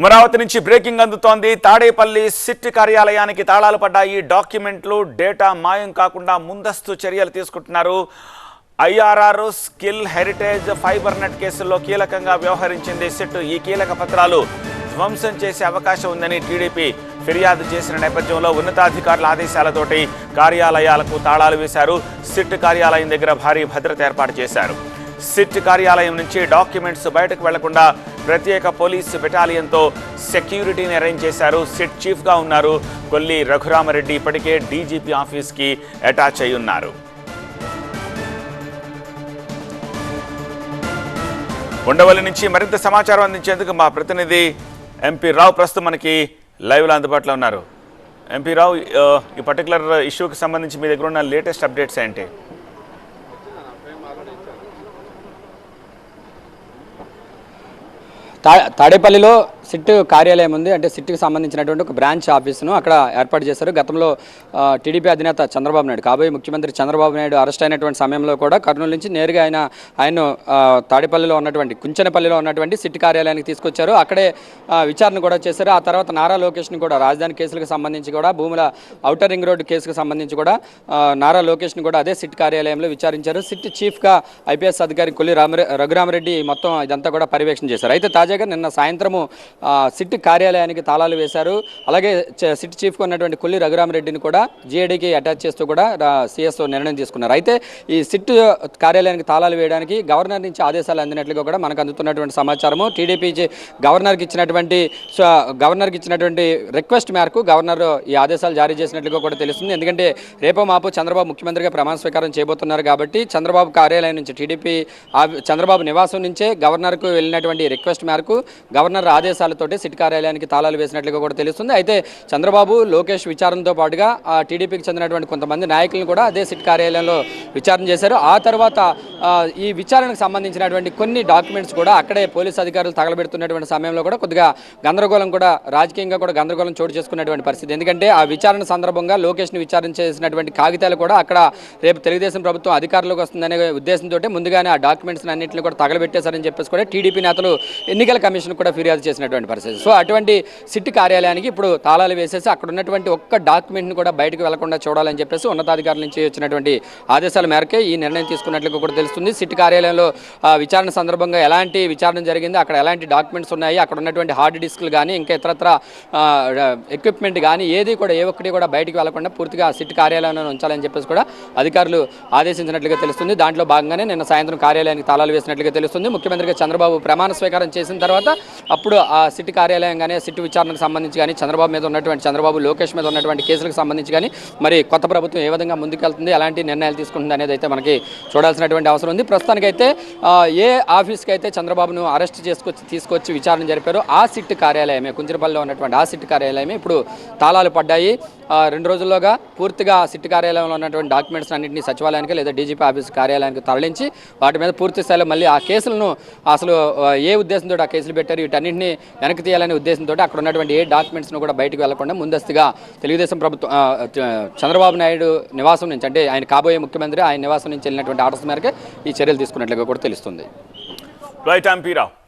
అమరావతి నుంచి బ్రేకింగ్ అందుతోంది. తాడేపల్లి సిట్ కార్యాలయానికి తాళాలు పడ్డాయి. డాక్యుమెంట్లు డేటా మాయం కాకుండా ముందస్తు చర్యలు తీసుకుంటున్నారు. IRR skill heritage fibre net కేసుల్లో కీలకంగా వ్యవహరించింది సిట్. ఈ కీలక పత్రాలు ధ్వంసం చేసే అవకాశం ఉందని టీడీపీ ఫిర్యాదు చేసిన నేపథ్యంలో ఉన్నతాధికారుల ఆదేశాలతోటి కార్యాలయాలకు తాళాలు వేశారు. సిట్ కార్యాలయం దగ్గర భారీ భద్రత ఏర్పాటు చేశారు. సిట్ కార్యాలయం నుంచి డాక్యుమెంట్స్ బయటకు వెళ్లకుండా ప్రత్యేక పోలీసు బెటాలియన్తో సెక్యూరిటీని అరేంజ్ చేశారు. సిట్ చీఫ్గా ఉన్నారు కొల్లి రఘురామరెడ్డి. ఇప్పటికే డీజీపీ ఆఫీస్కి అటాచ్ అయి ఉన్నారు. ఉండవల్లి నుంచి మరింత సమాచారం అందించేందుకు మా ప్రతినిధి ఎంపీ రావు ప్రస్తుతం మనకి లైవ్లో అందుబాటులో ఉన్నారు. ఎంపీ రావు, ఈ పర్టికులర్ ఇష్యూకి సంబంధించి మీ దగ్గర ఉన్న లేటెస్ట్ అప్డేట్స్ ఏంటి? తాడేపల్లిలో సిట్ కార్యాలయం ఉంది. అంటే సిట్కి సంబంధించినటువంటి ఒక బ్రాంచ్ ఆఫీసును అక్కడ ఏర్పాటు చేశారు. గతంలో టీడీపీ అధినేత చంద్రబాబు నాయుడు, కాబోయే ముఖ్యమంత్రి చంద్రబాబు నాయుడు అరెస్ట్ అయినటువంటి సమయంలో కూడా కర్నూలు నుంచి నేరుగా ఆయన తాడేపల్లిలో ఉన్నటువంటి కుంచెనపల్లిలో ఉన్నటువంటి సిట్ కార్యాలయానికి తీసుకొచ్చారు. అక్కడే విచారణ కూడా చేశారు. ఆ తర్వాత నారా లోకేష్ని కూడా రాజధాని కేసులకు సంబంధించి కూడా, భూముల ఔటర్ రింగ్ రోడ్డు కేసుకు సంబంధించి కూడా నారా లోకేష్ని కూడా అదే సిట్ కార్యాలయంలో విచారించారు. సిట్ చీఫ్గా ఐపీఎస్ అధికారి కొల్లి రఘురామరెడ్డి మొత్తం ఇదంతా కూడా పర్యవేక్షణ చేశారు. అయితే తాజాగా నిన్న సాయంత్రము సిట్ కార్యాలయానికి తాళాలు వేశారు. అలాగే సిట్ చీఫ్గా ఉన్నటువంటి కొల్లి రఘురామరెడ్డిని కూడా జీఏడీకి అటాచ్ చేస్తూ కూడా సిఎస్ఓ నిర్ణయం తీసుకున్నారు. అయితే ఈ సిట్ కార్యాలయానికి తాళాలు వేయడానికి గవర్నర్ నుంచి ఆదేశాలు అందినట్లుగా కూడా మనకు అందుతున్నటువంటి సమాచారము. టీడీపీ గవర్నర్కి ఇచ్చినటువంటి రిక్వెస్ట్ మేరకు గవర్నర్ ఈ ఆదేశాలు జారీ చేసినట్లుగా కూడా తెలుస్తుంది. ఎందుకంటే రేపో మాపు చంద్రబాబు ముఖ్యమంత్రిగా ప్రమాణ స్వీకారం చేయబోతున్నారు కాబట్టి చంద్రబాబు కార్యాలయం నుంచి టీడీపీ చంద్రబాబు నివాసం నుంచే గవర్నర్కు వెళ్ళినటువంటి రిక్వెస్ట్ మేరకు గవర్నర్ ఆదేశాలతోటి సిట్ కార్యాలయానికి తాళాలు వేసినట్లుగా కూడా తెలుస్తుంది. అయితే చంద్రబాబు, లోకేష్ విచారణతో పాటుగా టీడీపీకి చెందినటువంటి కొంతమంది నాయకులను కూడా అదే సిట్ కార్యాలయంలో విచారణ చేశారు. ఆ తర్వాత ఈ విచారణకు సంబంధించినటువంటి కొన్ని డాక్యుమెంట్స్ కూడా అక్కడే పోలీసు అధికారులు తగలబెడుతున్నటువంటి సమయంలో కూడా కొద్దిగా గందరగోళం కూడా, రాజకీయంగా కూడా గందరగోళం చోటు చేసుకున్నటువంటి పరిస్థితి. ఎందుకంటే ఆ విచారణ సందర్భంగా లోకేష్ని విచారణ చేసినటువంటి కాగితాలు కూడా అక్కడ రేపు తెలుగుదేశం ప్రభుత్వం అధికారంలోకి వస్తుందనే ఉద్దేశంతో ముందుగానే ఆ డాక్యుమెంట్స్ అన్నింటినీ కూడా తగలబెట్టేశారని చెప్పేసి కూడా టీడీపీ నేతలు ఎన్నికల కమిషన్ కూడా ఫిర్యాదు చేసినటువంటి పరిస్థితి. సో అటువంటి సిట్ కార్యాలయానికి ఇప్పుడు తాళాలు వేసేసి అక్కడ ఉన్నటువంటి ఒక్క డాక్యుమెంట్ని కూడా బయటకు వెళ్లకుండా చూడాలని చెప్పేసి ఉన్నతాధికారుల నుంచి వచ్చినటువంటి ఆదేశాల మేరకే ఈ నిర్ణయం తీసుకున్నట్లుగా కూడా తెలుస్తుంది. సిట్ కార్యాలయంలో విచారణ సందర్భంగా ఎలాంటి విచారణ జరిగింది, అక్కడ ఎలాంటి డాక్యుమెంట్స్ ఉన్నాయి, అక్కడ ఉన్నటువంటి హార్డ్ డిస్క్లు కానీ ఇంకా ఇతరత్ర ఎక్విప్మెంట్ కానీ ఏ ఒక్కటి కూడా బయటకు వెళ్లకుండా పూర్తిగా సిట్ కార్యాలయంలో ఉంచాలని చెప్పేసి కూడా అధికారులు ఆదేశించినట్లుగా తెలుస్తుంది. దాంట్లో భాగంగానే నిన్న సాయంత్రం కార్యాలయానికి తాళాలు వేసినట్లుగా తెలుస్తుంది. ముఖ్యమంత్రిగా చంద్రబాబు ప్రమాణ స్వీకారం చేసిన తర్వాత అప్పుడు ఆ సిట్ కార్యాలయం కానీ, సిట్ విచారణకు సంబంధించి కానీ, చంద్రబాబు లోకేష్ మీద ఉన్నటువంటి కేసులకు సంబంధించి కానీ మరి కొత్త ప్రభుత్వం ఏ విధంగా ముందుకెళ్తుంది, ఎలాంటి నిర్ణయాలు తీసుకుంటుంది అనేది అయితే మనకి చూడాల్సినటువంటి అవసరం ఉంది. ప్రస్తుతానికైతే ఏ ఆఫీస్కి అయితే చంద్రబాబును అరెస్ట్ తీసుకొచ్చి విచారణ జరిపారో ఆ సిట్ కార్యాలయమే, కుంచెనపల్లిలో ఉన్నటువంటి ఆ సిట్ కార్యాలయమే ఇప్పుడు తాళాలు పడ్డాయి. 2 రోజుల్లోగా పూర్తిగా సిట్ కార్యాలయంలో ఉన్నటువంటి డాక్యుమెంట్స్ అన్నింటినీ సచివాలయానికి లేదా డీజీపీ ఆఫీస్ కార్యాలయానికి తరలించి వాటి మీద పూర్తి స్థాయిలో మళ్ళీ ఆ కేసులను అసలు ఏ ఉద్దేశంతో ఆ కేసులు పెట్టారు వీటన్నింటినీ వెనక్కి తీయాలనే ఉద్దేశంతో అక్కడ ఉన్నటువంటి ఏ డాక్యుమెంట్స్ను కూడా బయటకు వెళ్లకుండా ముందస్తుగా తెలుగుదేశం ప్రభుత్వం చంద్రబాబు నాయుడు నివాసం నుంచి, అంటే ఆయన కాబోయే ముఖ్యమంత్రి ఆయన నివాసం నుంచి వెళ్ళినటువంటి ఆర్డర్స్ మేరకు ఈ చర్యలు తీసుకున్నట్లుగా కూడా తెలుస్తుంది. రైట్ ఎంపీ రావు.